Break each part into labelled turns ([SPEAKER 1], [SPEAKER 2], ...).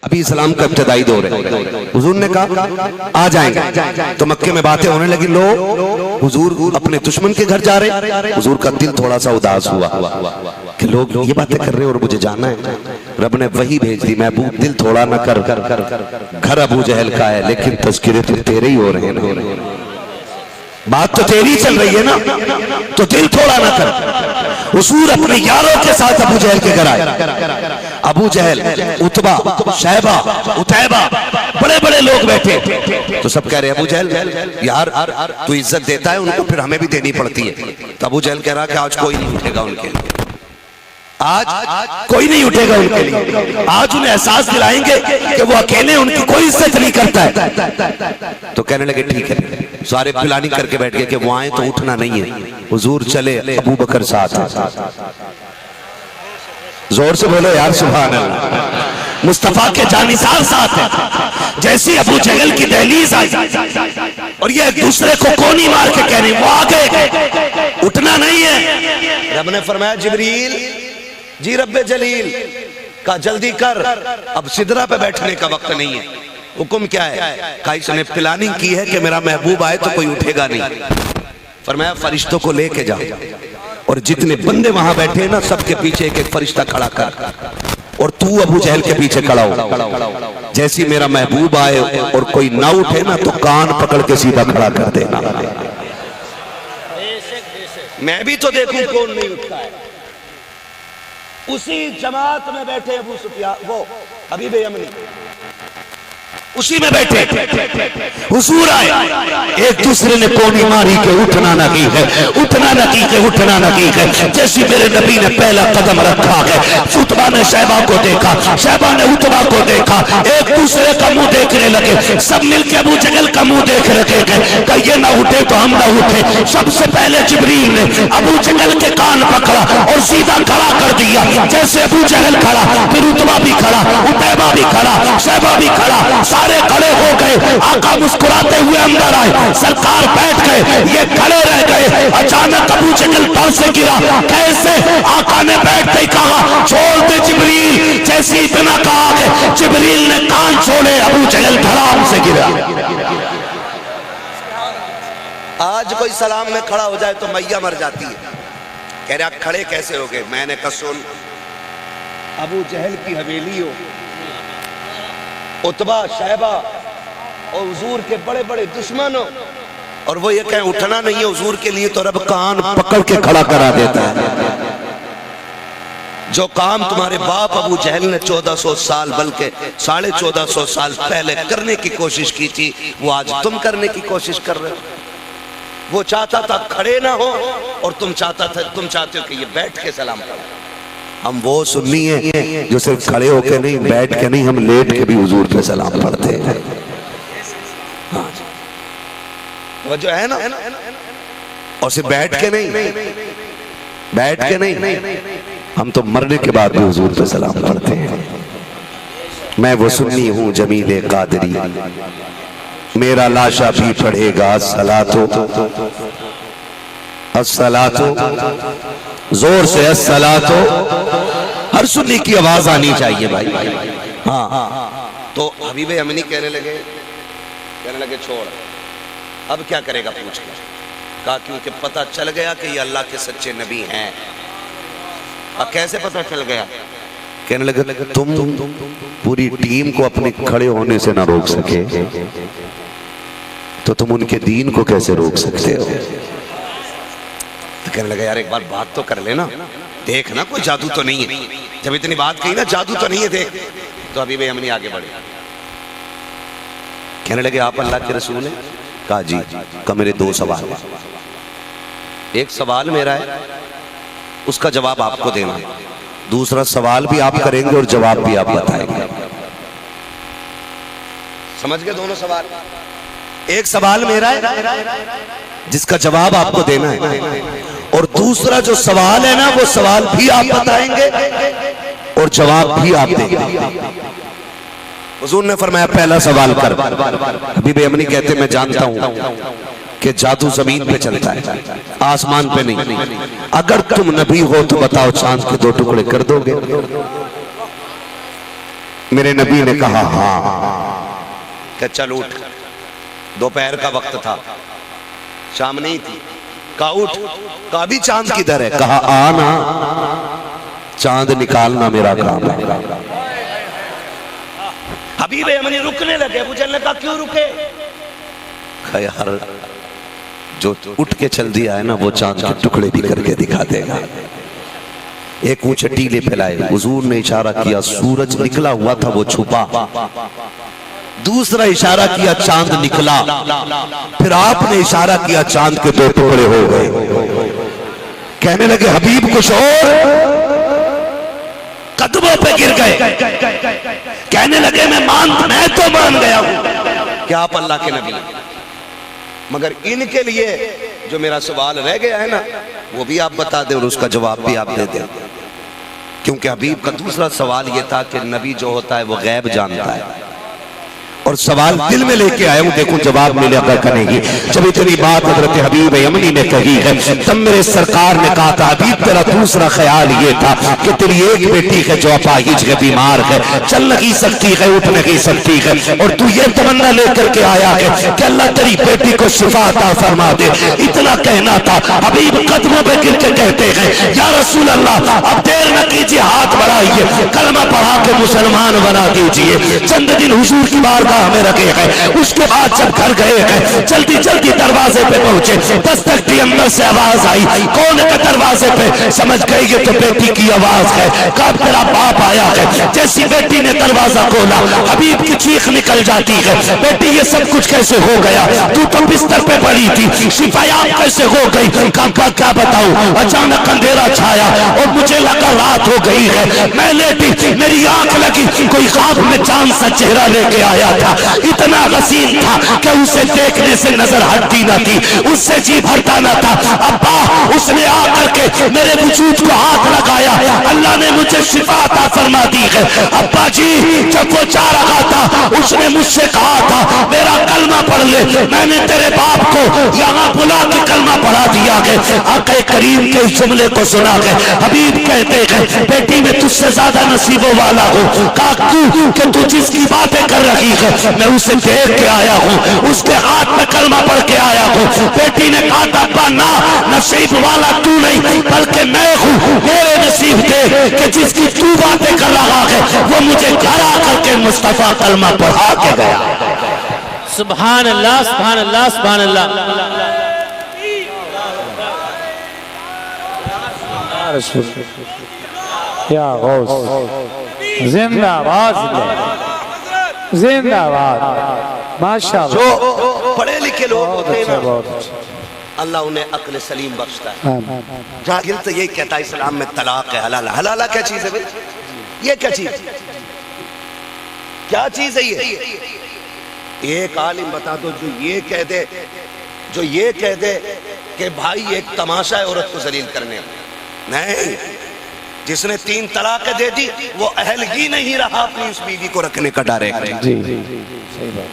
[SPEAKER 1] अभी इस्लाम का इब्तदाई दौर है। हुजूर ने कहा आ जाएंगे, तो मक्के में बातें होने लगी। लो हुजूर अपने दुश्मन के घर जा रहे। हुजूर का दिल थोड़ा सा उदास हुआ कि लोग ये बातें कर रहे हैं और मुझे जाना है। रब ने वही भेज दी, महबूब दिल थोड़ा ना कर, घर अबू जहल का है लेकिन तज़किरे तो तेरे ही हो रहे हैं। बात तो तेरी चल रही है ना, तो दिल थोड़ा ना कर। हुजूर अपने यारों के साथ अबू जहल के घर आए। अबू जहल, उतबा, शैबा, उतैबा, बड़े बड़े लोग बैठे। तो सब कह रहे हैं अबू जहल यार तू इज्जत देता है उनको, फिर हमें भी देनी पड़ती है। तो अबू जहल कह रहा कि आज कोई नहीं उठेगा उनके लिए, आज कोई नहीं उठेगा उनके लिए। आज उन्हें एहसास दिलाएंगे कि वो अकेले उनकी कोई इज्जत नहीं करता है। तो कहने लगे ठीक है। सारे प्लानिंग करके बैठ गए कि वो आए तो उठना नहीं है। हुजूर चले, अबू बकर साथ है। जोर से बोलो यार सुभान अल्लाह। मुस्तफा के जानिसार साथ है। जैसी अबू जहल की दहलीज आई और ये एक दूसरे को कोनी मार के कह रहे, वो आगे उठना नहीं है। रब ने फरमाया जिब्रील जी रब्बे जलील का जल्दी कर, अब सिदरा पे बैठने का वक्त नहीं है। हुक्म क्या है? कहा इसने प्लानिंग की है कि मेरा महबूब आए तो कोई उठेगा नहीं। फरमाया फरिश्तों को लेके जाओ और जितने बंदे वहां बैठे ना सबके पीछे एक एक फरिश्ता खड़ा कर, और तू अबू जहल के पीछे खड़ा हो। जैसी मेरा महबूब आए और कोई ना उठे ना तो कान पकड़ के सीधा खड़ा कर देना। मैं भी तो देखूं कौन नहीं उठता है। उसी जमात में बैठे अबू सुफियान, वो हबीब यमनी, उसी में बैठे हुजूर आए। एक दूसरे ने कोनी मारी के उठना न की है, उठना न की के उठना न की है। जैसी मेरे नबी ने पहला कदम रखा है, उतबा ने शैबा को देखा, शैबा ने उतबा को देखा। एक दूसरे का मुंह देखने लगे, सब मिलके अबू जहल का मुंह देख रखे गए कि ये ना उठे तो हम ना उठे। सबसे पहले जिब्रील ने अबू जहल के कान पकड़ा और सीधा खड़ा कर दिया। जैसे अबू जहल खड़ा, फिर उतबा भी खड़ा, उतैबा भी खड़ा, शैबा भी खड़ा, सारे खड़े हो गए। आका मुस्कुराते हुए अंदर आए, सरकार बैठ गए, ये खड़े रह गए। अचानक अबू जहल पांव से गिरा। कैसे? आका ने बैठते ही कहा छोड़ दे जिब्रील। जैसे इतना कहा कि जिब्रील ने कान छोड़े, अबू जहल धड़ाम से गिरा। आज कोई सलाम में खड़ा हो जाए तो मैया मर जाती है। कह रहा खड़े कैसे हो गए? मैंने कहा सुन, अबू जहल की हवेली हो, उतबा, शैबा और हुजूर के बड़े बड़े दुश्मन हो, और वो ये कहें उठना नहीं है हुजूर के लिए, तो रब कान पकड़ के खड़ा करा देता है। जो काम तुम्हारे बाप अबू जहल ने 1400 साल बल्कि 1450 साल पहले करने की कोशिश की थी, वो आज तुम करने की कोशिश कर रहे हो। वो चाहता था खड़े ना हो और तुम चाहते हो कि ये बैठ के सलाम करो। हम वो सुन्नी है जो सिर्फ खड़े होके नहीं, बैठ के नहीं, हम लेट के भी हुजूर पे सलाम पढ़ते हैं। हाँ वो जो है ना, और सिर्फ बैठ के नहीं, हम तो मरने के बाद भी हुजूर पे सलाम पढ़ते हैं। मैं वो सुन्नी हूँ जमीले कादरी, मेरा लाशा भी पढ़ेगा अस्सलातो, अस्सलातो, जोर से अस्सलातो। हर सुन्नी की आवाज आनी चाहिए भाई। हाँ तो हबीब यमनी कहने लगे छोड़, अब क्या करेगा पूछ के। कहा क्योंकि पता चल गया कि ये अल्लाह के सच्चे नबी हैं। अब कैसे पता चल गया? कहने लगे तुम पूरी टीम को अपने खड़े होने से ना रोक सके तो तुम उनके दीन को कैसे रोक सकते हो? तो कहने लगा यार एक बार बात तो कर लेना, देख ना कोई जादू तो नहीं है। जब इतनी बात कही ना जादू तो नहीं है देख। तो अभी भी हमने आगे बढ़े, कहने लगे आप अल्लाह के रसूल हैं? कहा जी। का मेरे दो सवाल है, एक सवाल मेरा है उसका जवाब आपको देना, दूसरा सवाल भी आप करेंगे और जवाब भी आप बताएंगे। समझ गए दोनों सवाल? एक सवाल मेरा है जिसका जवाब आपको देना है, और दूसरा जो सवाल है ना वो सवाल भी आप बताएंगे और जवाब भी आप देंगे। हुजूर ने फरमाया पहला सवाल कर। हबीब यमनी कहते मैं जानता हूं कि जादू जमीन पे चलता है, आसमान पे नहीं। अगर तुम नबी हो तो बताओ चांद के दो टुकड़े कर दोगे? मेरे नबी ने कहा हाँ। क्या चल उठ, दोपहर का वक्त था, शाम नहीं थी। कहा उठ। कहा अभी चांद किधर है? कहा आना, चांद निकालना मेरा काम है। हबीब यमनी रुकने लगे। अबू जहल ने कहा क्यों रुके? कहा यार जो उठ के चल दिया है ना वो चांद के टुकड़े भी करके दिखा देगा। एक ऊंचे टीले पे लाए, हुजूर ने इशारा किया, सूरज निकला हुआ था वो छुपा। दूसरा इशारा किया, चांद निकला। फिर आपने इशारा किया, चांद के दो टुकड़े हो गए। कहने लगे हबीब कुछ और, कदमों पे गिर गए। कहने लगे मैं तो मान गया हूं कि आप अल्लाह के नबी, मगर इनके लिए जो मेरा सवाल रह गया है ना वो भी आप बता दें और उसका जवाब भी आप दे दें। क्योंकि हबीब का दूसरा सवाल यह था कि नबी जो होता है वो गैब जानता है, और सवाल दिल में लेके आया हूं, देखो जवाब मिले अगर करेंगे। जब इतनी बात हजरत हबीब यमनी ने कही है तब मेरे सरकार ने कहा था हबीब तेरा दूसरा ख्याल ये था कि तेरी एक बेटी है जो अपाहिज है, बीमार है, चल नहीं सकती है, उठ नहीं सकती है, और तू ये तमन्ना लेकर के आया है कि अल्लाह तेरी बेटी को शिफा अता फरमा दे। इतना कहना था। हबीब कदमों पे गिर के कहते हैं या रसूल अल्लाह अब देर न कीजिए, हाथ बढ़ाइए, कलमा पढ़ा के मुसलमान बना दीजिए। चंद दिन हुजूर की बात में रखे हैं। उसके बाद जब घर गए हैं जल्दी जल्दी दरवाजे पे पहुंचे, दस्तक दी, अंदर से आवाज आई। कौन है दरवाजे पे? समझ गई ये तो बेटी की आवाज है। कब तेरा बाप आया है। जैसी बेटी ने दरवाजा खोला हबीब की चीख निकल जाती है, बेटी ये सब कुछ कैसे हो गया? तू तो बिस्तर पे पड़ी थी, शिफायाब कैसे हो गई? काका क्या बताऊं, अचानक अंधेरा छाया और मुझे लगा रात हो गई है। मैं लेटी, मेरी आंख लगी, कोई ख्वाब में चांद सा चेहरा लेके आया था। इतना हसीन था कि उसे देखने से नजर हटती न थी, उससे जी भरता न था। अब्बा उसने आकर के मेरे वजूद को हाथ लगाया, अल्लाह ने मुझे शिफा अता फरमा दी है। अब्बा जी जब वो जा रहा था उसने मुझसे कहा था मेरा कलमा पढ़ ले। मैंने तेरे बाप को यहाँ बुला के कलमा पढ़ा दिया है। आके करीम के इस जुमले को सुना है। हबीब कहते हैं बेटी में तुझसे ज्यादा नसीबों वाला हो काकू कि तू जिसकी बातें कर रही है मैं उसे देख के आया हूँ, उसके हाथ में कलमा पढ़ के आया हूँ। बेटी ने कहा अब्बा ना, नसीब वाला तू नहीं बल्कि मैं हूँ। मेरे नसीब दे कि जिसकी तू बातें कर रहा है वो मुझे घर आकर के मुस्तफा कलमा पढ़ा के गया।
[SPEAKER 2] सुभान अल्लाह, सुभान अल्लाह, सुभान अल्लाह।
[SPEAKER 3] या गौस जिंदाबाद, जिंदाबाद, माशाअल्लाह।
[SPEAKER 1] जो पढ़े लिखे लोग होते हैं ना अल्लाह उन्हें अक्ल सलीम बख्शता है। जाहिल तो यही कहता है इस्लाम में तलाक है, हलाला। हलाला क्या चीज है भाई? ये क्या चीज, क्या चीज है ये? एक आलिम बता दो जो ये कह दे कि भाई एक तमाशा है औरत को जलील करने में। नहीं, जिसने 3 तलाक दे दी वो अहल ही नहीं रहा अपनी उस बीवी को रखने का डायरेक्ट।
[SPEAKER 3] जी जी जी सही बात।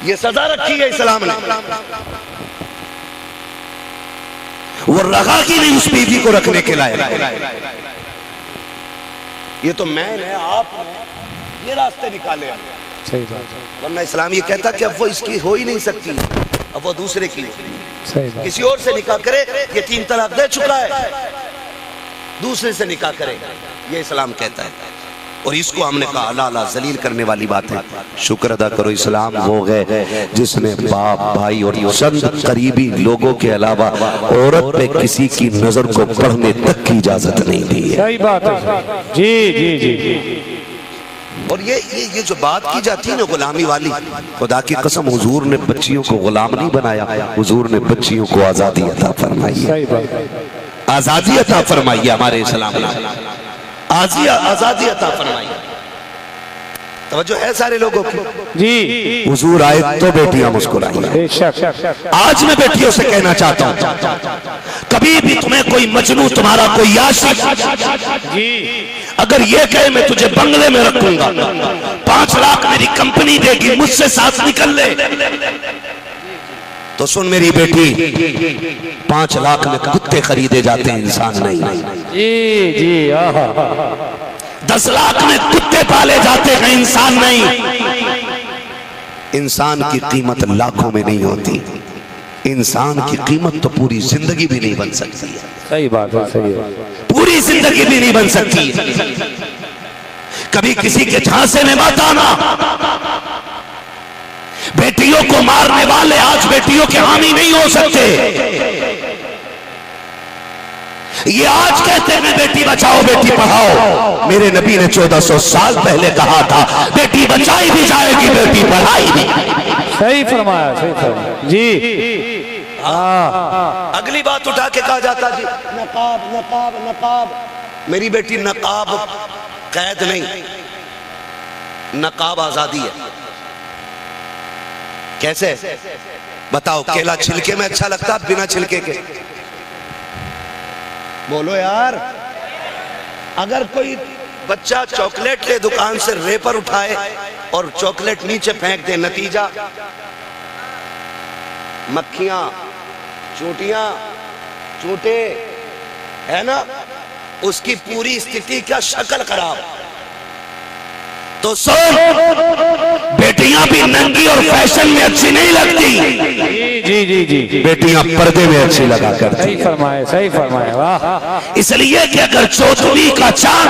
[SPEAKER 1] ये सजा रखी है इस्लाम ने। वो रहा ही नहीं उस बीवी को रखने के लायक। ये तो मैंने आपने ये रास्ते निकाले।
[SPEAKER 3] सही बात।
[SPEAKER 1] वरना इस्लाम ये कहता कि अब वो इसकी हो ही नहीं सकती, अब वो दूसरे की
[SPEAKER 3] सही बात।
[SPEAKER 1] किसी और से निकाह करे। ये 3 तलाक दे चुका है, दूसरे से निकाह करे, ये इस्लाम कहता है। और इसको हमने कहा अल्लाह अल्लाह जलील करने वाली बात है। शुक्र अदा करो इस्लाम वो है जिसने बाप भाई और चंद करीबी लोगों के अलावा औरत पे किसी की नजर को पढ़ने तक की इजाजत नहीं दी है।
[SPEAKER 3] सही बात है। जी जी जी।
[SPEAKER 1] और ये जो बात की जाती है ना गुलामी वाली, खुदा की कसम हुजूर ने बच्चियों को गुलाम नहीं बनाया, हुजूर ने बच्चियों को आजादी अता फरमाई है।
[SPEAKER 3] सही बात।
[SPEAKER 1] आजादी अता फरमाई है हमारे इस्लाम ने, आजादी अता फरमाई। तवज्जो है सारे लोगों की।
[SPEAKER 3] जी
[SPEAKER 1] हुजूर आए तो बेटियां मुस्कुराई। आज मैं बेटियों से कहना चाहता हूं कभी भी तुम्हें कोई मजनू तुम्हारा कोई आशिक
[SPEAKER 3] जी
[SPEAKER 1] अगर ये कहे मैं तुझे बंगले में रखूंगा, 5 लाख मेरी कंपनी देगी, मुझसे साथ निकल ले, तो सुन मेरी बेटी 5 लाख में कुत्ते खरीदे जाते हैं, इंसान नहीं।
[SPEAKER 3] जी जी।
[SPEAKER 1] 10 लाख में कुत्ते पाले जाते हैं, इंसान नहीं। इंसान की कीमत लाखों में नहीं होती, इंसान की कीमत तो पूरी जिंदगी भी नहीं बन सकती है।
[SPEAKER 3] सही बात है, सही बात है।
[SPEAKER 1] पूरी जिंदगी भी नहीं बन सकती है। कभी किसी के झांसे में मत आना। बेटियों को मारने वाले आज बेटियों के हामी नहीं हो सकते। ये आज कहते हैं बेटी बचाओ बेटी पढ़ाओ। मेरे नबी ने 1400 साल पहले कहा था बेटी बचाई भी जाएगी, बेटी पढ़ाई भी।
[SPEAKER 3] सही फरमाया, सही फरमाया जी।
[SPEAKER 1] अगली बात उठा के कहा जाता जी नकाब नकाब नकाब। मेरी बेटी नकाब कैद नहीं, नकाब आजादी है। कैसे बताओ? केला छिलके में अच्छा लगता है बिना छिलके के? बोलो यार। अगर कोई बच्चा चॉकलेट ले दुकान से, रेपर उठाए और चॉकलेट नीचे फेंक दे, नतीजा मक्खियां, चूंटियां, चूंटे, है ना? उसकी पूरी स्थिति क्या, शक्ल खराब। तो सुन, बेटियां भी नंगी और फैशन में अच्छी नहीं लगती।
[SPEAKER 3] जी जी जी जी।
[SPEAKER 1] बेटियां पर्दे में अच्छी लगा करती।
[SPEAKER 3] सही फरमाया, सही फरमाया, वाह।
[SPEAKER 1] इसलिए कि अगर चौथवी का चांद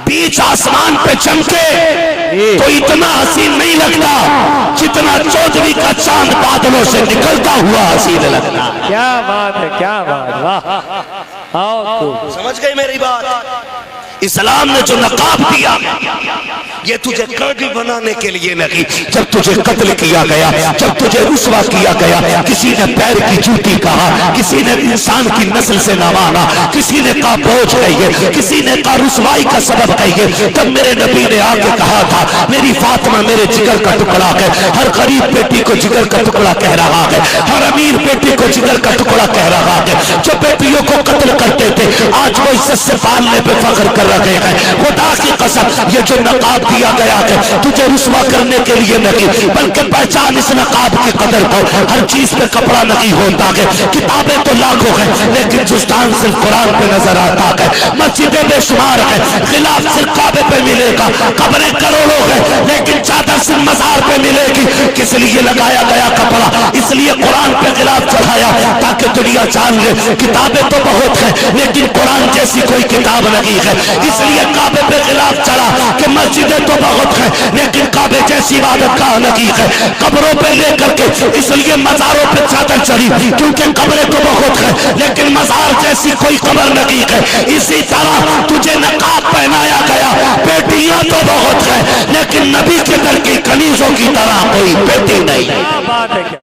[SPEAKER 1] बीच आसमान पे चमके तो इतना हसीन नहीं लगता जितना चौथवी का चांद बादलों से निकलता हुआ हसीन लगता।
[SPEAKER 3] क्या बात है, क्या बात, वाह। आओ तो
[SPEAKER 1] समझ गए मेरी बात? इस्लाम ने जो नकाब दिया ये तुझे कैदी बनाने के लिए नहीं। जब तुझे कत्ल किया गया, जब तुझे रुस्वा किया गया, किसी ने पैर की जूती कहा, किसी ने इंसान की नस्ल से न माना, किसी ने कहा बोझ कहिए, किसी ने कहा रुस्वाई का सबब कहिए, तब मेरे नबी ने आके कहा था मेरी फातिमा मेरे जिगर का टुकड़ा है। हर गरीब बेटी को जिगर का टुकड़ा कह रहा है, हर अमीर बेटी को जिगर का टुकड़ा कह रहा है। जो बेटियों को कत्ल करते थे आज वो इज्जत से पालने पे फख्र कर रहे हैं। खुदा की कसम ये जो नकाब दिया गया है तुझे रुस्वा करने के लिए नहीं, बल्कि पहचान इस नकाब की कदर को। हर चीज पे कपड़ा नहीं होता है, किताबें तो लाखों हैं लेकिन जुस्तान सिर्फ कुरान पे नजर आता है। मस्जिदें बेशुमार है, खिलाफ सिर्फ काबे पे मिलेगा। कब्रें करोड़ों है लेकिन चादर सिर्फ मजार पे मिलेगी। किस लिए लगाया गया कपड़ा? इसलिए कुरान पे खिलाफ चढ़ाया ताकि दुनिया जान ले किताबें तो बहुत है लेकिन कुरान जैसी कोई किताब नहीं है। इसलिए काबे पे खिलाफ चढ़ा कि मस्जिदें तो बहुत है लेकिन काबे जैसी इबादत का नहीं है। कब्रों पे लेकर के इसलिए मजारों पे चादर चढ़ी क्योंकि कब्रें तो बहुत है लेकिन मजार जैसी कोई कब्र नहीं है। इसी तरह तुझे नकाब पहनाया गया, बेटियां तो बहुत है लेकिन नबी के घर की कनीजों की तरह कोई बेटी